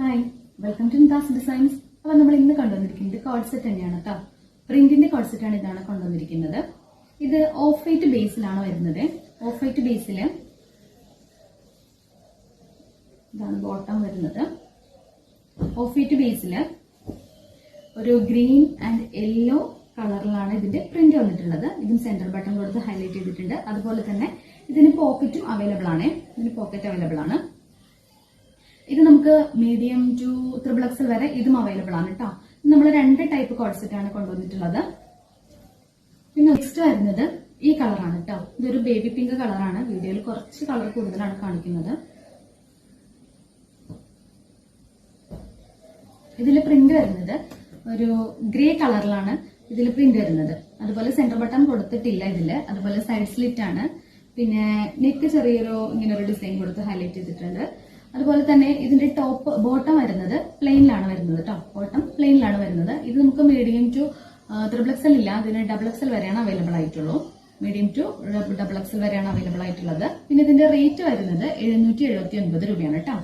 Hi, welcome to Nitha's designs. അപ്പോൾ നമ്മൾ ഇന്ന് കൊണ്ടുവന്നിരിക്കുന്നത് കോഡ് സെറ്റ് തന്നെയാണ് കേട്ടോ. പ്രിന്റിന്റെ കോഡ് സെറ്റാണ് ഇതാണ് കൊണ്ടുവന്നിരിക്കുന്നത്. ഇത് ഓഫ് വൈറ്റ് ബേസിലാണ് വരുന്നത്. ഓഫ് വൈറ്റ് ബേസിൽ ഇതാണ് ബോട്ടം വരുന്നത്. ഓഫ് വൈറ്റ് ബേസിൽ ഒരു ഗ്രീൻ ആൻഡ് യെല്ലോ കളറിലാണ് ഇതിന്റെ പ്രിന്റ് വന്നിട്ടുള്ളത്. ഇതിന് സെന്റർ ബട്ടൺ കൊടുത്ത് ഹൈലൈറ്റ് ചെയ്തിട്ടുണ്ട്. അതുപോലെ തന്നെ ഇതിന് പോക്കറ്റും അവൈലബിൾ ആണ്. ഇത് നമുക്ക് മീഡിയം ടു XXL വരെ ഇതും അവൈലബിൾ ആണ് കേട്ടോ. നമ്മൾ രണ്ട് ടൈപ്പ് കോഡ് സെറ്റ് ആണ് കൊണ്ടുവന്നിട്ടുള്ളത്. പിന്നെ നെക്സ്റ്റ് വരുന്നത് ഈ കളറാണ് കേട്ടോ. ഇതൊരു ബേബി പിങ്ക് കളറാണ്. വീഡിയോയിൽ കുറച്ച് കളർ കൂടുതലാണ് കാണിക്കുന്നത്. ഇതിൽ പ്രിന്റ് വരുന്നത് ഒരു ഗ്രേ കളറിലാണ് ഇതിൽ പ്രിന്റ് വരുന്നത്. അതുപോലെ സെന്റർ ബട്ടൺ കൊടുത്തിട്ടില്ല ഇതില്. അതുപോലെ സൈഡ് സ്ലിറ്റ് ആണ്. പിന്നെ നെക്ക് ചെറിയൊരു ഇങ്ങനെ ഒരു ഡിസൈൻ കൊടുത്ത് ഹൈലൈറ്റ് ചെയ്തിട്ടുണ്ട്. അതുപോലെ തന്നെ ഇതിന്റെ ബോട്ടം വരുന്നത് പ്ലെയിനിലാണ് വരുന്നത് കേട്ടോ. ബോട്ടം പ്ലെയിനിലാണ് വരുന്നത്. ഇത് നമുക്ക് മീഡിയം ടു XXL ഇല്ല, ഇതിന് XXL വരെയാണ് അവൈലബിൾ ആയിട്ടുള്ളൂ. മീഡിയം ടു XXL വരെയാണ് അവൈലബിൾ ആയിട്ടുള്ളത്. പിന്നെ ഇതിന്റെ റേറ്റ് വരുന്നത് 779 രൂപയാണ് കേട്ടോ.